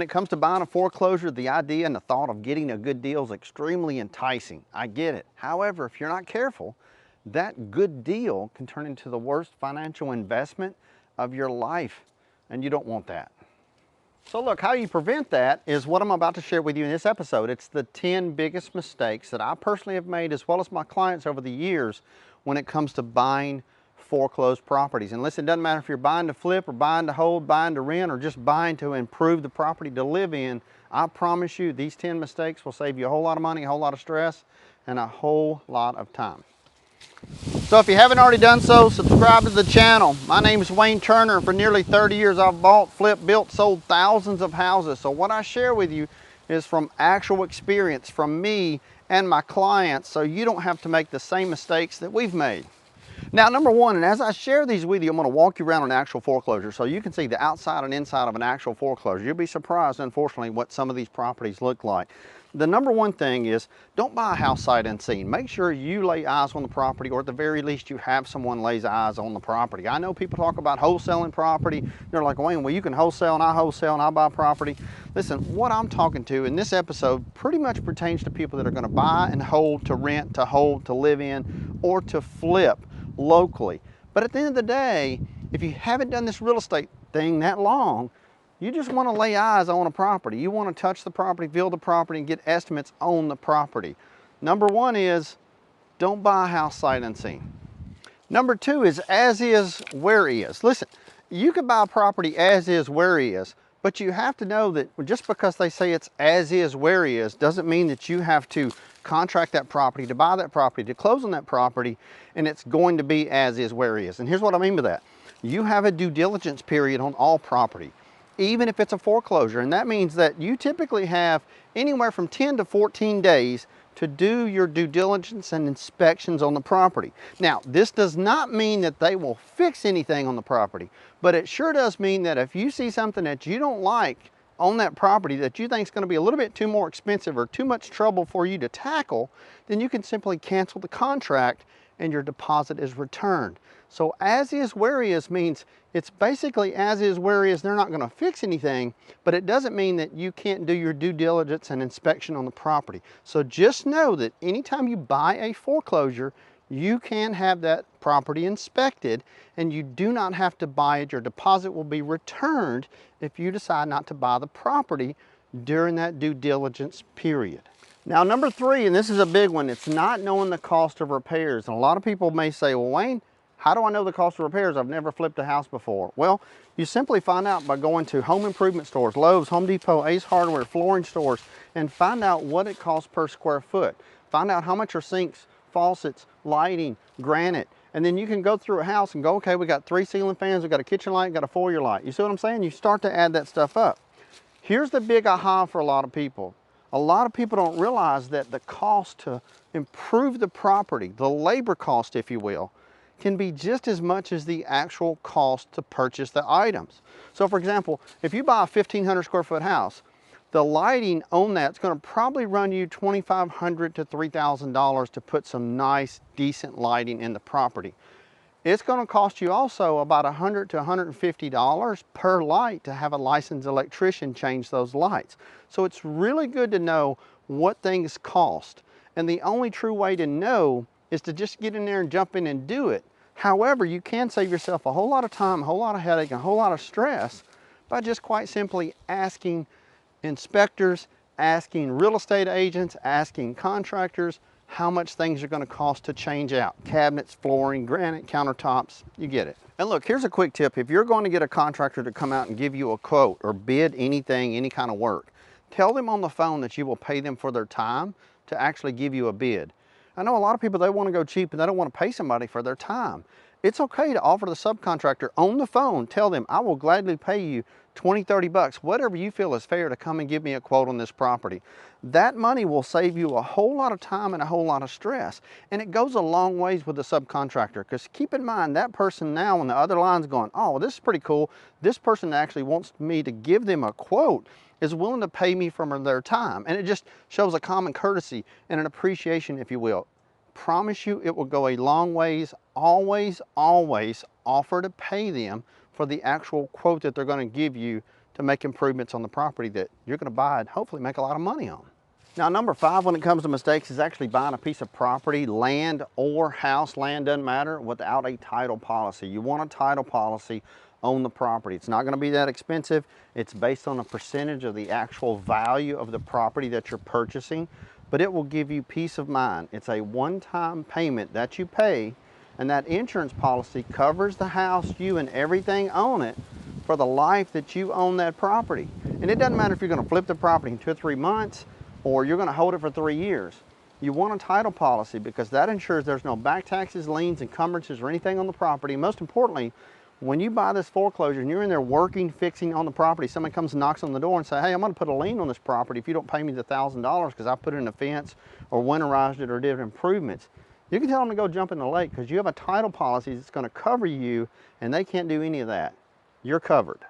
When it comes to buying a foreclosure, the idea and the thought of getting a good deal is extremely enticing. I get it. However, if you're not careful, that good deal can turn into the worst financial investment of your life, and you don't want that. So look, how you prevent that is what I'm about to share with you in this episode. It's the 10 biggest mistakes that I personally have made, as well as my clients over the years, when it comes to buying foreclosed properties. And listen, it doesn't matter if you're buying to flip or buying to hold, buying to rent, or just buying to improve the property to live in. I promise you these 10 mistakes will save you a whole lot of money, a whole lot of stress, and a whole lot of time. So if you haven't already done so, subscribe to the channel. My name is Wayne Turner, and for nearly 30 years I've bought, flipped, built, sold thousands of houses. So what I share with you is from actual experience from me and my clients, so you don't have to make the same mistakes that we've made. Now, number one, and as I share these with you, I'm going to walk you around an actual foreclosure so you can see the outside and inside of an actual foreclosure. You'll be surprised, unfortunately, what some of these properties look like. The number one thing is don't buy a house sight unseen. Make sure you lay eyes on the property, or at the very least you have someone lays eyes on the property. I know people talk about wholesaling property. They're like, Wayne, well, you can wholesale and I buy property. Listen, what I'm talking to in this episode pretty much pertains to people that are going to buy and hold, to rent, to hold, to live in, or to flip locally. But at the end of the day, if you haven't done this real estate thing that long, you just want to lay eyes on a property. You want to touch the property, feel the property, and get estimates on the property. Number one is don't buy a house sight unseen. Number two is as is, where is. Listen, you can buy a property as is, where is, but you have to know that just because they say it's as is, where is, doesn't mean that you have to contract that property, to buy that property, to close on that property, and it's going to be as is, where is. And here's what I mean by that. You have a due diligence period on all property, even if it's a foreclosure. And that means that you typically have anywhere from 10 to 14 days to do your due diligence and inspections on the property. Now, this does not mean that they will fix anything on the property, but it sure does mean that if you see something that you don't like on that property that you think is going to be a little bit too more expensive or too much trouble for you to tackle, then you can simply cancel the contract and your deposit is returned. So as is, where is means it's basically as is, where is. They're not going to fix anything, but it doesn't mean that you can't do your due diligence and inspection on the property. So just know that anytime you buy a foreclosure, you can have that property inspected, and you do not have to buy it. Your deposit will be returned if you decide not to buy the property during that due diligence period. Now, number three, and this is a big one, it's not knowing the cost of repairs. And a lot of people may say, well, Wayne, how do I know the cost of repairs? I've never flipped a house before. Well, you simply find out by going to home improvement stores, Lowe's, Home Depot, Ace Hardware, flooring stores, and find out what it costs per square foot. Find out how much are sinks, faucets, lighting, granite, and then you can go through a house and go, okay, we got 3 ceiling fans, we got a kitchen light, got a foyer light. You see what I'm saying? You start to add that stuff up. Here's the big aha for a lot of people. A lot of people don't realize that the cost to improve the property, the labor cost, if you will, can be just as much as the actual cost to purchase the items. So for example, if you buy a 1,500 square foot house, the lighting on that's going to probably run you $2,500 to $3,000 to put some nice, decent lighting in the property. It's going to cost you also about $100 to $150 per light to have a licensed electrician change those lights. So it's really good to know what things cost. And the only true way to know is to just get in there and jump in and do it. However, you can save yourself a whole lot of time, a whole lot of headache, and a whole lot of stress by just quite simply asking inspectors, asking real estate agents, asking contractors how much things are going to cost to change out. Cabinets, flooring, granite, countertops, you get it. And look, here's a quick tip. If you're going to get a contractor to come out and give you a quote or bid anything, any kind of work, tell them on the phone that you will pay them for their time to actually give you a bid. I know a lot of people, they want to go cheap and they don't want to pay somebody for their time. It's okay to offer the subcontractor on the phone, tell them, I will gladly pay you 20, 30 bucks, whatever you feel is fair to come and give me a quote on this property. That money will save you a whole lot of time and a whole lot of stress. And it goes a long ways with the subcontractor, because keep in mind that person now on the other line's going, oh, well, this is pretty cool. This person actually wants me to give them a quote, is willing to pay me from their time. And it just shows a common courtesy and an appreciation, if you will. Promise you it will go a long ways. Always, always offer to pay them for the actual quote that they're going to give you to to make improvements on the property that you're going to buy and hopefully make a lot of money on. Now, number 5 when it comes to mistakes is actually buying a piece of property, land or house, land doesn't matter, without a title policy. You want a title policy on the property. It's not going to be that expensive. It's based on a percentage of the actual value of the property that you're purchasing, but it will give you peace of mind. It's a one-time payment that you pay, and that insurance policy covers the house, you and everything on it for the life that you own that property. And it doesn't matter if you're going to flip the property in 2 or 3 months or you're going to hold it for 3 years. You want a title policy because that ensures there's no back taxes, liens, encumbrances, or anything on the property. And most importantly, when you buy this foreclosure and you're in there working, fixing on the property, somebody comes and knocks on the door and say, hey, I'm going to put a lien on this property if you don't pay me the $1,000 because I put in a fence or winterized it or did improvements. You can tell them to go jump in the lake because you have a title policy that's going to cover you, and they can't do any of that. You're covered.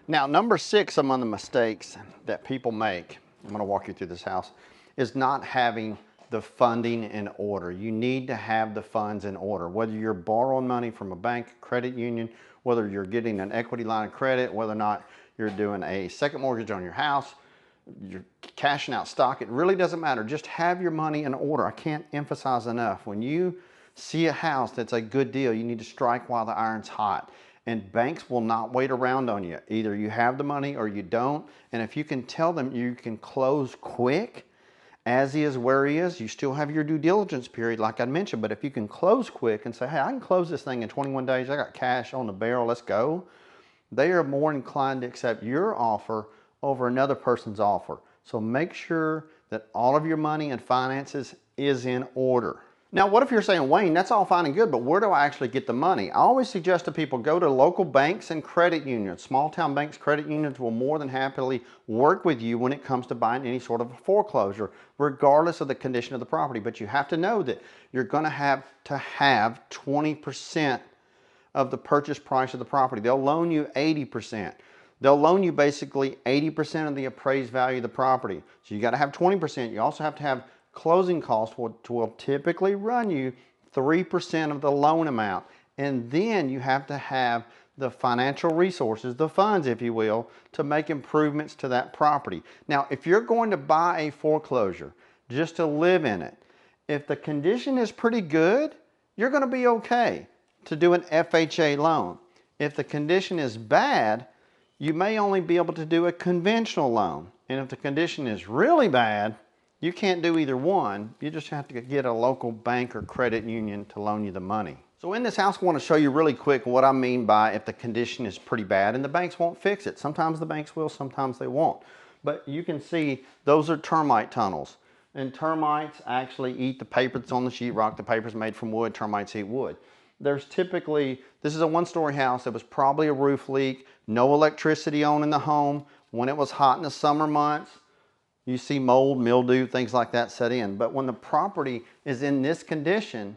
Now, number 6 among the mistakes that people make, I'm going to walk you through this house, is not having the funding in order. You need to have the funds in order. Whether you're borrowing money from a bank, credit union, whether you're getting an equity line of credit, whether or not you're doing a second mortgage on your house, you're cashing out stock, it really doesn't matter. Just have your money in order. I can't emphasize enough. When you see a house that's a good deal, you need to strike while the iron's hot. And banks will not wait around on you. Either you have the money or you don't. And if you can tell them you can close quick, as is where he is, you still have your due diligence period like I mentioned, but if you can close quick and say, hey, I can close this thing in 21 days, I got cash on the barrel, let's go, they are more inclined to accept your offer over another person's offer. So make sure that all of your money and finances is in order. Now, what if you're saying, Wayne, that's all fine and good, but where do I actually get the money? I always suggest to people go to local banks and credit unions. Small town banks, credit unions will more than happily work with you when it comes to buying any sort of a foreclosure, regardless of the condition of the property. But you have to know that you're going to have 20% of the purchase price of the property. They'll loan you 80%. They'll loan you basically 80% of the appraised value of the property. So you got to have 20%. You also have to have closing costs, which will typically run you 3% of the loan amount. And then you have to have the financial resources, the funds, if you will, to make improvements to that property. Now, if you're going to buy a foreclosure just to live in it, if the condition is pretty good, you're going to be okay to do an FHA loan. If the condition is bad, you may only be able to do a conventional loan. And if the condition is really bad, you can't do either one. You just have to get a local bank or credit union to loan you the money. So in this house, I want to show you really quick what I mean by if the condition is pretty bad and the banks won't fix it. Sometimes the banks will, sometimes they won't. But you can see those are termite tunnels. And termites actually eat the paper that's on the sheetrock. The paper's made from wood. Termites eat wood. There's typically, this is a one-story house. There was probably a roof leak, no electricity on in the home. When it was hot in the summer months, you see mold, mildew, things like that set in. But when the property is in this condition,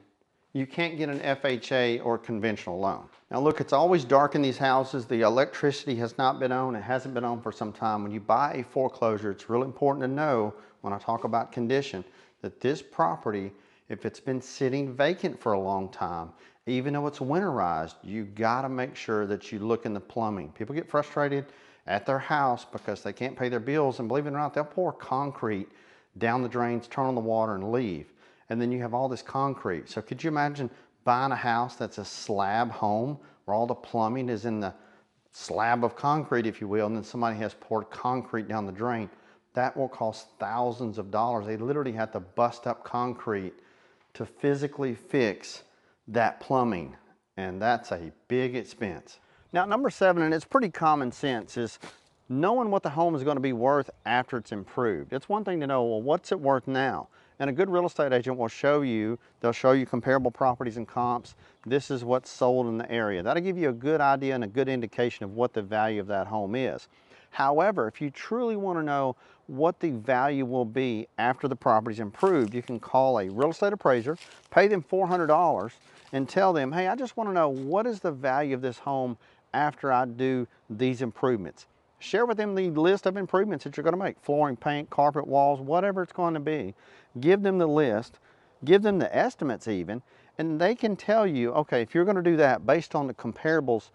you can't get an FHA or conventional loan. Now look, it's always dark in these houses. The electricity has not been on. It hasn't been on for some time. When you buy a foreclosure, it's really important to know, when I talk about condition, that this property, if it's been sitting vacant for a long time, even though it's winterized, you gotta make sure that you look in the plumbing. People get frustrated at their house because they can't pay their bills, and believe it or not, they'll pour concrete down the drains, turn on the water, and leave. And then you have all this concrete. So could you imagine buying a house that's a slab home where all the plumbing is in the slab of concrete, if you will, and then somebody has poured concrete down the drain? That will cost thousands of dollars. They literally have to bust up concrete to physically fix that plumbing, and that's a big expense. Now, number 7, and it's pretty common sense, is knowing what the home is going to be worth after it's improved. It's one thing to know, well, what's it worth now? And a good real estate agent will show you, they'll show you comparable properties and comps. This is what's sold in the area. That'll give you a good idea and a good indication of what the value of that home is. However, if you truly want to know what the value will be after the property's improved, you can call a real estate appraiser, pay them $400, and tell them, hey, I just want to know what is the value of this home after I do these improvements. Share with them the list of improvements that you're going to make: flooring, paint, carpet, walls, whatever it's going to be. Give them the list, give them the estimates even, and they can tell you, okay, if you're going to do that based on the comparables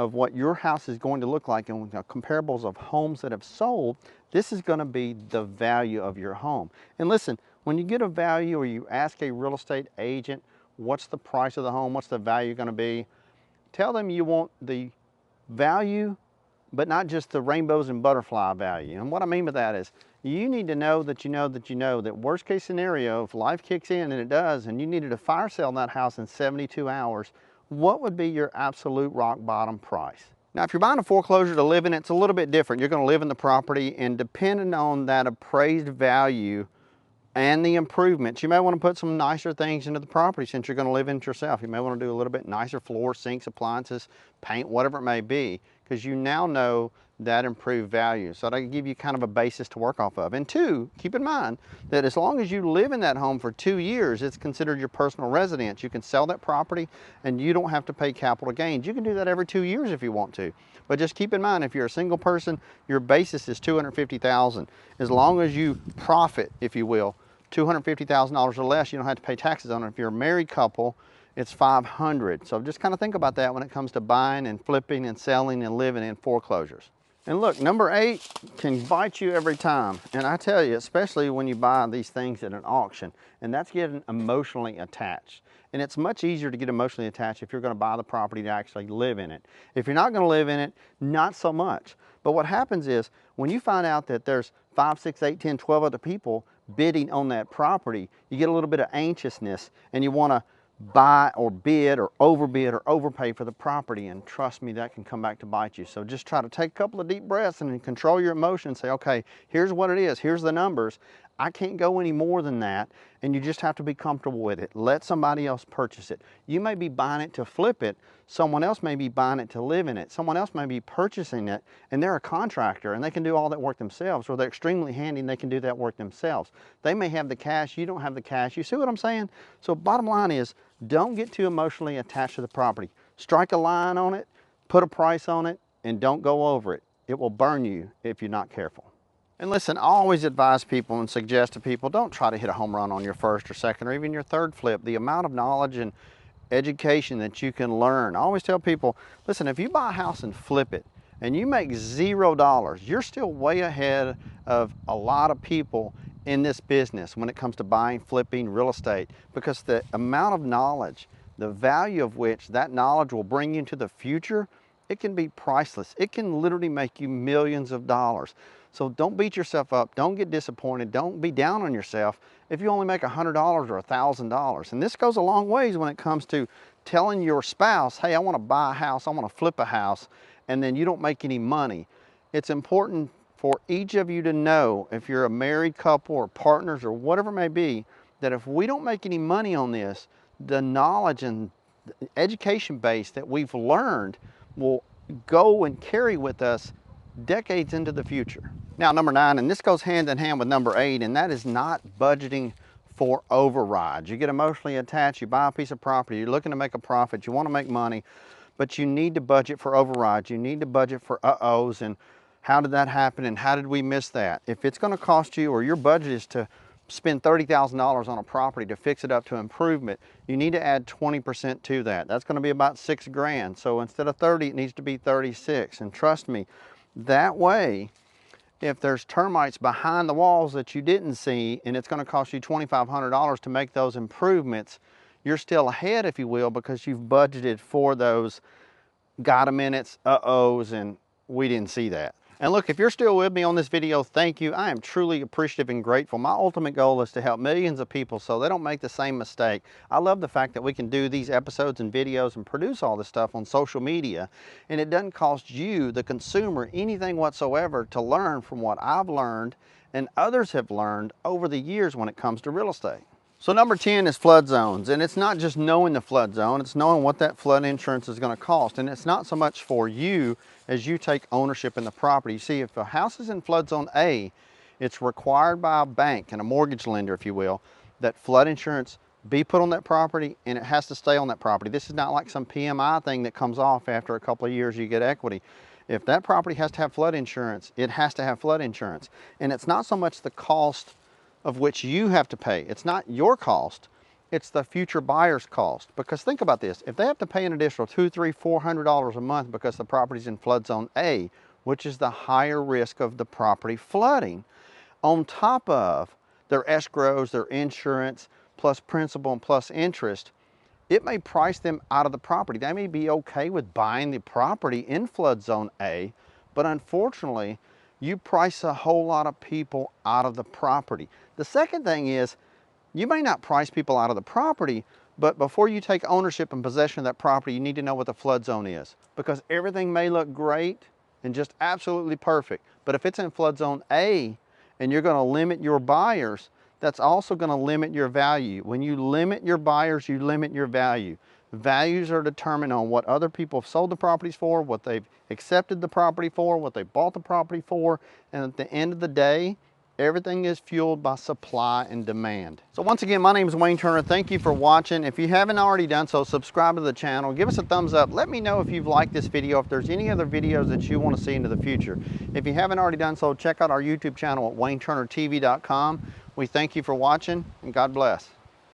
of what your house is going to look like and comparables of homes that have sold, this is going to be the value of your home. And listen, when you get a value or you ask a real estate agent, what's the price of the home, what's the value going to be, tell them you want the value, but not just the rainbows and butterfly value. And what I mean by that is, you need to know that you know that you know that worst case scenario, if life kicks in, and it does, and you needed a fire sale in that house in 72 hours, what would be your absolute rock bottom price? Now, if you're buying a foreclosure to live in, it's a little bit different. You're going to live in the property, and depending on that appraised value and the improvements, you may want to put some nicer things into the property since you're going to live in it yourself. You may want to do a little bit nicer floors, sinks, appliances, paint, whatever it may be, because you now know that improved value. So that can give you kind of a basis to work off of. And two, keep in mind that as long as you live in that home for 2 years, it's considered your personal residence. You can sell that property and you don't have to pay capital gains. You can do that every 2 years if you want to. But just keep in mind, if you're a single person, your basis is $250,000. As long as you profit, if you will, $250,000 or less, you don't have to pay taxes on it. If you're a married couple, it's $500,000. So just kind of think about that when it comes to buying and flipping and selling and living in foreclosures. And look, number 8 can bite you every time. And I tell you, especially when you buy these things at an auction, and that's getting emotionally attached. And it's much easier to get emotionally attached if you're going to buy the property to actually live in it. If you're not going to live in it, not so much. But what happens is, when you find out that there's 5, 6, 8, 10, 12 other people bidding on that property, you get a little bit of anxiousness and you want to buy or bid or overbid or overpay for the property, and trust me, that can come back to bite you. So just try to take a couple of deep breaths and control your emotions. Say, okay, here's what it is, here's the numbers. I can't go any more than that, and you just have to be comfortable with it. Let somebody else purchase it. You may be buying it to flip it, someone else may be buying it to live in it, someone else may be purchasing it, and they're a contractor and they can do all that work themselves, or they're extremely handy and they can do that work themselves. They may have the cash, you don't have the cash. You see what I'm saying? So bottom line is, don't get too emotionally attached to the property. Strike a line on it, put a price on it, and don't go over it. It will burn you if you're not careful. And listen, I always advise people and suggest to people, don't try to hit a home run on your first or second or even your third flip. The amount of knowledge and education that you can learn. I always tell people, listen, if you buy a house and flip it and you make $0, you're still way ahead of a lot of people in this business when it comes to buying, flipping, real estate, because the amount of knowledge, the value of which that knowledge will bring you into the future, it can be priceless. It can literally make you millions of dollars. So don't beat yourself up. Don't get disappointed. Don't be down on yourself if you only make $100 or $1,000. And this goes a long ways when it comes to telling your spouse, hey, I want to buy a house, I want to flip a house, and then you don't make any money. It's important for each of you to know, if you're a married couple or partners or whatever it may be, that if we don't make any money on this, the knowledge and education base that we've learned will go and carry with us decades into the future. Now, number 9, and this goes hand in hand with number 8, and that is not budgeting for overrides. You get emotionally attached, you buy a piece of property, you're looking to make a profit, you want to make money, but you need to budget for overrides. You need to budget for uh-ohs and how did that happen and how did we miss that? If it's going to cost you, or your budget is to spend $30,000 on a property to fix it up to improvement, you need to add 20% to that. That's going to be about $6 grand. So instead of 30, it needs to be 36. And trust me, that way, if there's termites behind the walls that you didn't see and it's going to cost you $2,500 to make those improvements, you're still ahead, if you will, because you've budgeted for those got a minutes, uh-ohs, and we didn't see that. And look, if you're still with me on this video, thank you. I am truly appreciative and grateful. My ultimate goal is to help millions of people so they don't make the same mistake. I love the fact that we can do these episodes and videos and produce all this stuff on social media, and it doesn't cost you, the consumer, anything whatsoever to learn from what I've learned and others have learned over the years when it comes to real estate. So number 10 is flood zones, and it's not just knowing the flood zone, it's knowing what that flood insurance is going to cost. And it's not so much for you as you take ownership in the property. You see, if a house is in flood zone A, it's required by a bank and a mortgage lender, if you will, that flood insurance be put on that property, and it has to stay on that property. This is not like some PMI thing that comes off after a couple of years you get equity. If that property has to have flood insurance, it has to have flood insurance. And it's not so much the cost of which you have to pay. It's not your cost, it's the future buyer's cost. Because think about this, if they have to pay an additional $200, $300, $400 a month because the property's in flood zone A, which is the higher risk of the property flooding, on top of their escrows, their insurance, plus principal and plus interest, it may price them out of the property. They may be okay with buying the property in flood zone A, but unfortunately, you price a whole lot of people out of the property. The second thing is, you may not price people out of the property, but before you take ownership and possession of that property, you need to know what the flood zone is, because everything may look great and just absolutely perfect, but if it's in flood zone A and you're going to limit your buyers, that's also going to limit your value. When you limit your buyers, you limit your value. Values are determined on what other people have sold the properties for, what they've accepted the property for, what they bought the property for, and at the end of the day, everything is fueled by supply and demand. So once again, my name is Wayne Turner. Thank you for watching. If you haven't already done so, subscribe to the channel. Give us a thumbs up. Let me know if you've liked this video, if there's any other videos that you want to see into the future. If you haven't already done so, check out our YouTube channel at WayneTurnerTV.com. We thank you for watching, and God bless.